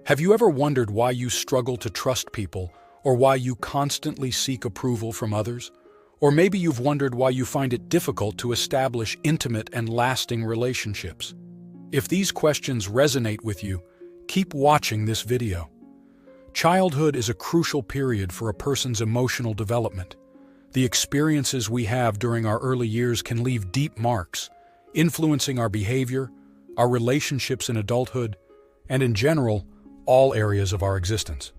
Have you ever wondered why you struggle to trust people, or why you constantly seek approval from others? Or maybe you've wondered why you find it difficult to establish intimate and lasting relationships. If these questions resonate with you, keep watching this video. Childhood is a crucial period for a person's emotional development. The experiences we have during our early years can leave deep marks, influencing our behavior, our relationships in adulthood, and in general, all areas of our existence.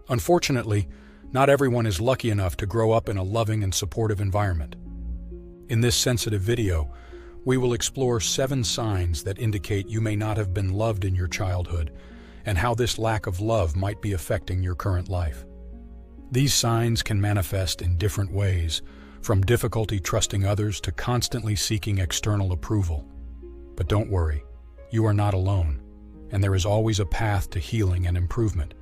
Unfortunately, not everyone is lucky enough to grow up in a loving and supportive environment. In this sensitive video, we will explore 7 signs that indicate you may not have been loved in your childhood and how this lack of love might be affecting your current life. These signs can manifest in different ways, from difficulty trusting others to constantly seeking external approval. But don't worry, you are not alone, and there is always a path to healing and improvement.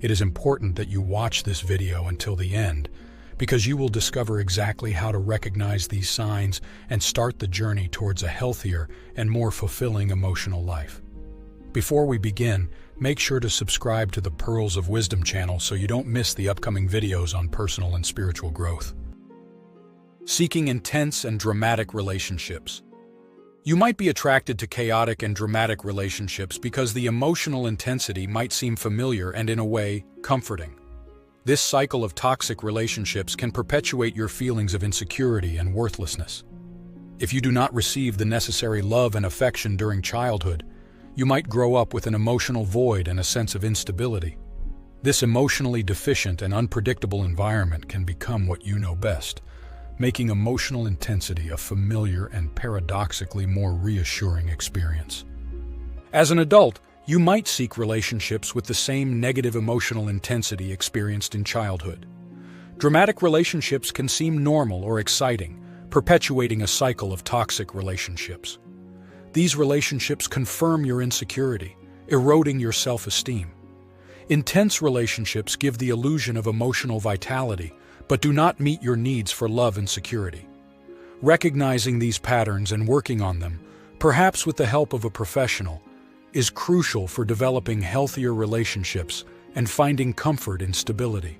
It is important that you watch this video until the end, because you will discover exactly how to recognize these signs and start the journey towards a healthier and more fulfilling emotional life. Before we begin, make sure to subscribe to the Pearls of Wisdom channel so you don't miss the upcoming videos on personal and spiritual growth. Seeking intense and dramatic relationships. You might be attracted to chaotic and dramatic relationships because the emotional intensity might seem familiar and, in a way, comforting. This cycle of toxic relationships can perpetuate your feelings of insecurity and worthlessness. If you do not receive the necessary love and affection during childhood, you might grow up with an emotional void and a sense of instability. This emotionally deficient and unpredictable environment can become what you know best, making emotional intensity a familiar and paradoxically more reassuring experience. As an adult, you might seek relationships with the same negative emotional intensity experienced in childhood. Dramatic relationships can seem normal or exciting, perpetuating a cycle of toxic relationships. These relationships confirm your insecurity, eroding your self-esteem. Intense relationships give the illusion of emotional vitality, but do not meet your needs for love and security. Recognizing these patterns and working on them, perhaps with the help of a professional, is crucial for developing healthier relationships and finding comfort in stability.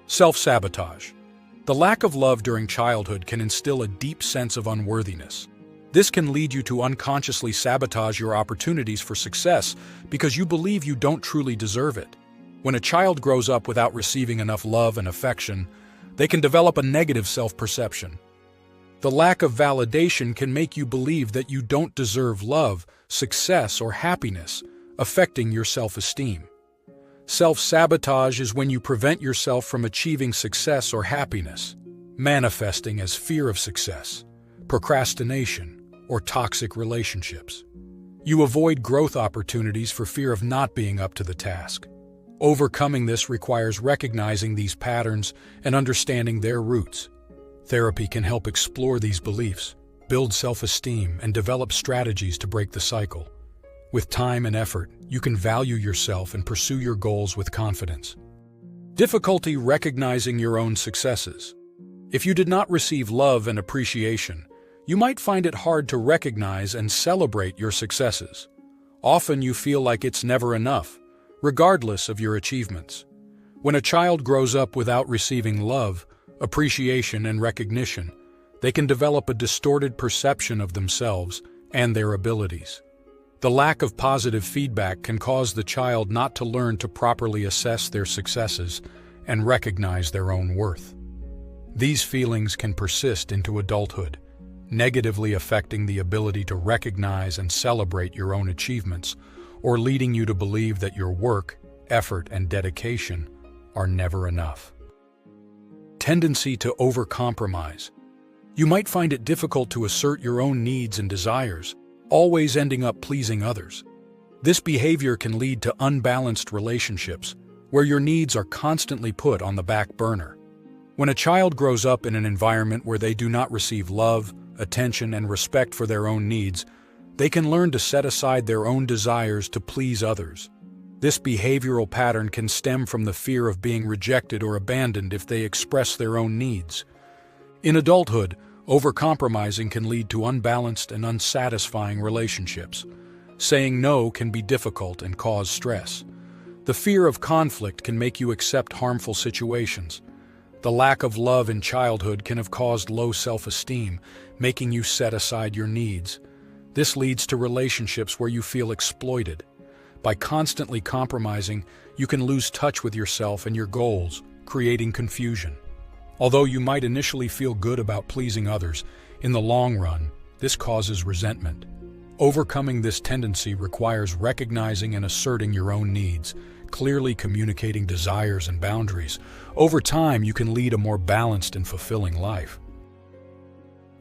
Self-sabotage. The lack of love during childhood can instill a deep sense of unworthiness. This can lead you to unconsciously sabotage your opportunities for success because you believe you don't truly deserve it. When a child grows up without receiving enough love and affection, they can develop a negative self-perception. The lack of validation can make you believe that you don't deserve love, success, or happiness, affecting your self-esteem. Self-sabotage is when you prevent yourself from achieving success or happiness, manifesting as fear of success, procrastination, or toxic relationships. You avoid growth opportunities for fear of not being up to the task. Overcoming this requires recognizing these patterns and understanding their roots. Therapy can help explore these beliefs, build self-esteem, and develop strategies to break the cycle. With time and effort, you can value yourself and pursue your goals with confidence. Difficulty recognizing your own successes. If you did not receive love and appreciation, you might find it hard to recognize and celebrate your successes. Often you feel like it's never enough, regardless of your achievements. When a child grows up without receiving love, appreciation, and recognition, they can develop a distorted perception of themselves and their abilities. The lack of positive feedback can cause the child not to learn to properly assess their successes and recognize their own worth. These feelings can persist into adulthood, negatively affecting the ability to recognize and celebrate your own achievements, or leading you to believe that your work, effort, and dedication are never enough. Tendency to overcompromise. You might find it difficult to assert your own needs and desires, always ending up pleasing others. This behavior can lead to unbalanced relationships, where your needs are constantly put on the back burner. When a child grows up in an environment where they do not receive love, attention, and respect for their own needs, they can learn to set aside their own desires to please others. This behavioral pattern can stem from the fear of being rejected or abandoned if they express their own needs. In adulthood, overcompromising can lead to unbalanced and unsatisfying relationships. Saying no can be difficult and cause stress. The fear of conflict can make you accept harmful situations. The lack of love in childhood can have caused low self-esteem, making you set aside your needs. This leads to relationships where you feel exploited. By constantly compromising, you can lose touch with yourself and your goals, creating confusion. Although you might initially feel good about pleasing others, in the long run, this causes resentment. Overcoming this tendency requires recognizing and asserting your own needs, clearly communicating desires and boundaries. Over time, you can lead a more balanced and fulfilling life.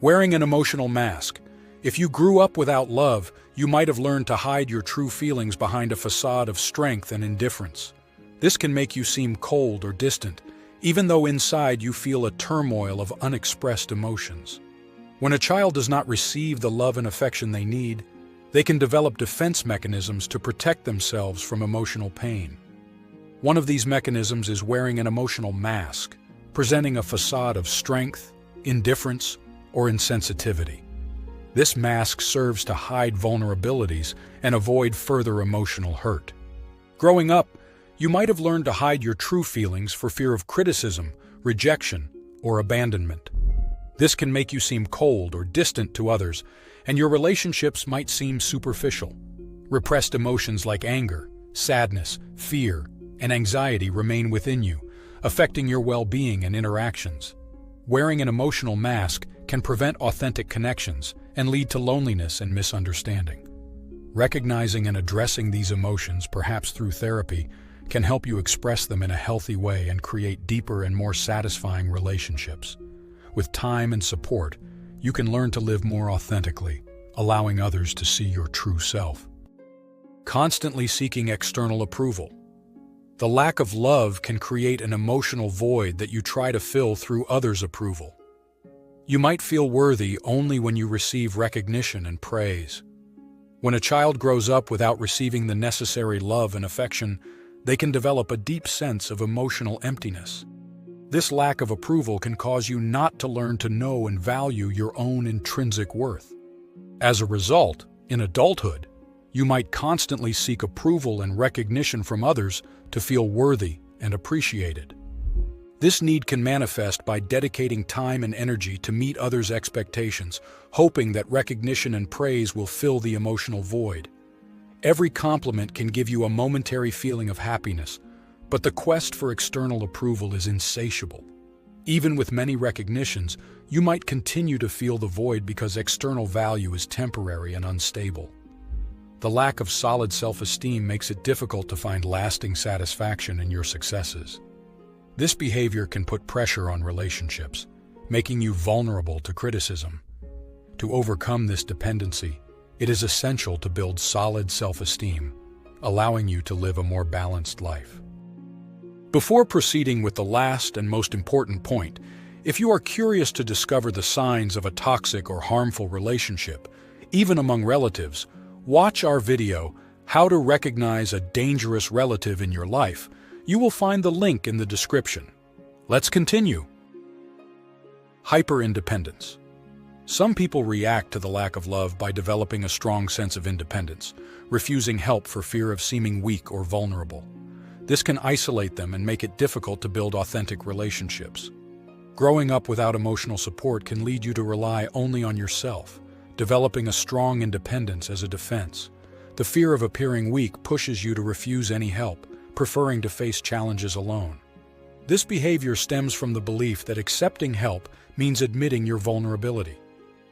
Wearing an emotional mask. If you grew up without love, you might have learned to hide your true feelings behind a facade of strength and indifference. This can make you seem cold or distant, even though inside you feel a turmoil of unexpressed emotions. When a child does not receive the love and affection they need, they can develop defense mechanisms to protect themselves from emotional pain. One of these mechanisms is wearing an emotional mask, presenting a facade of strength, indifference, or insensitivity. This mask serves to hide vulnerabilities and avoid further emotional hurt. Growing up, you might have learned to hide your true feelings for fear of criticism, rejection, or abandonment. This can make you seem cold or distant to others, and your relationships might seem superficial. Repressed emotions like anger, sadness, fear, and anxiety remain within you, affecting your well-being and interactions. Wearing an emotional mask can prevent authentic connections and lead to loneliness and misunderstanding. Recognizing and addressing these emotions, perhaps through therapy, can help you express them in a healthy way and create deeper and more satisfying relationships. With time and support, you can learn to live more authentically, allowing others to see your true self. Constantly seeking external approval. The lack of love can create an emotional void that you try to fill through others' approval. You might feel worthy only when you receive recognition and praise. When a child grows up without receiving the necessary love and affection, they can develop a deep sense of emotional emptiness. This lack of approval can cause you not to learn to know and value your own intrinsic worth. As a result, in adulthood, you might constantly seek approval and recognition from others to feel worthy and appreciated. This need can manifest by dedicating time and energy to meet others' expectations, hoping that recognition and praise will fill the emotional void. Every compliment can give you a momentary feeling of happiness, but the quest for external approval is insatiable. Even with many recognitions, you might continue to feel the void because external value is temporary and unstable. The lack of solid self-esteem makes it difficult to find lasting satisfaction in your successes. This behavior can put pressure on relationships, making you vulnerable to criticism. To overcome this dependency, it is essential to build solid self-esteem, allowing you to live a more balanced life. Before proceeding with the last and most important point, if you are curious to discover the signs of a toxic or harmful relationship, even among relatives, watch our video, How to Recognize a Dangerous Relative in Your Life. You will find the link in the description. Let's continue. Hyper-independence. Some people react to the lack of love by developing a strong sense of independence, refusing help for fear of seeming weak or vulnerable. This can isolate them and make it difficult to build authentic relationships. Growing up without emotional support can lead you to rely only on yourself, developing a strong independence as a defense. The fear of appearing weak pushes you to refuse any help, preferring to face challenges alone. This behavior stems from the belief that accepting help means admitting your vulnerability.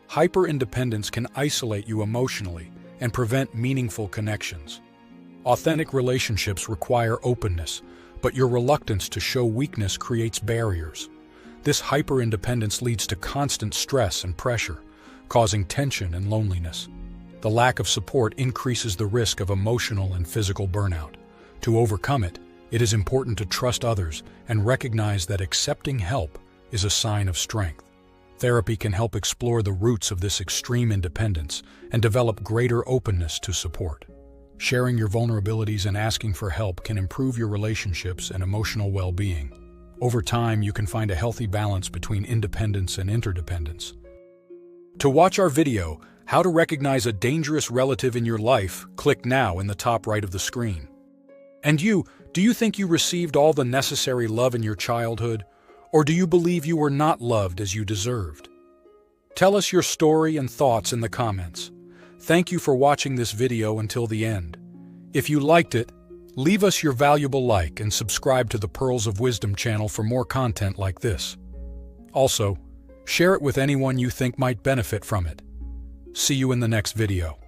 Hyper-independence can isolate you emotionally and prevent meaningful connections. Authentic relationships require openness, but your reluctance to show weakness creates barriers. This hyper-independence leads to constant stress and pressure, causing tension and loneliness. The lack of support increases the risk of emotional and physical burnout. To overcome it, it is important to trust others and recognize that accepting help is a sign of strength. Therapy can help explore the roots of this extreme independence and develop greater openness to support. Sharing your vulnerabilities and asking for help can improve your relationships and emotional well-being. Over time, you can find a healthy balance between independence and interdependence. To watch our video, How to Recognize a Dangerous Relative in Your Life, click now in the top right of the screen. And do you think you received all the necessary love in your childhood, or do you believe you were not loved as you deserved? Tell us your story and thoughts in the comments. Thank you for watching this video until the end. If you liked it, leave us your valuable like and subscribe to the Pearls of Wisdom channel for more content like this. Also, share it with anyone you think might benefit from it. See you in the next video.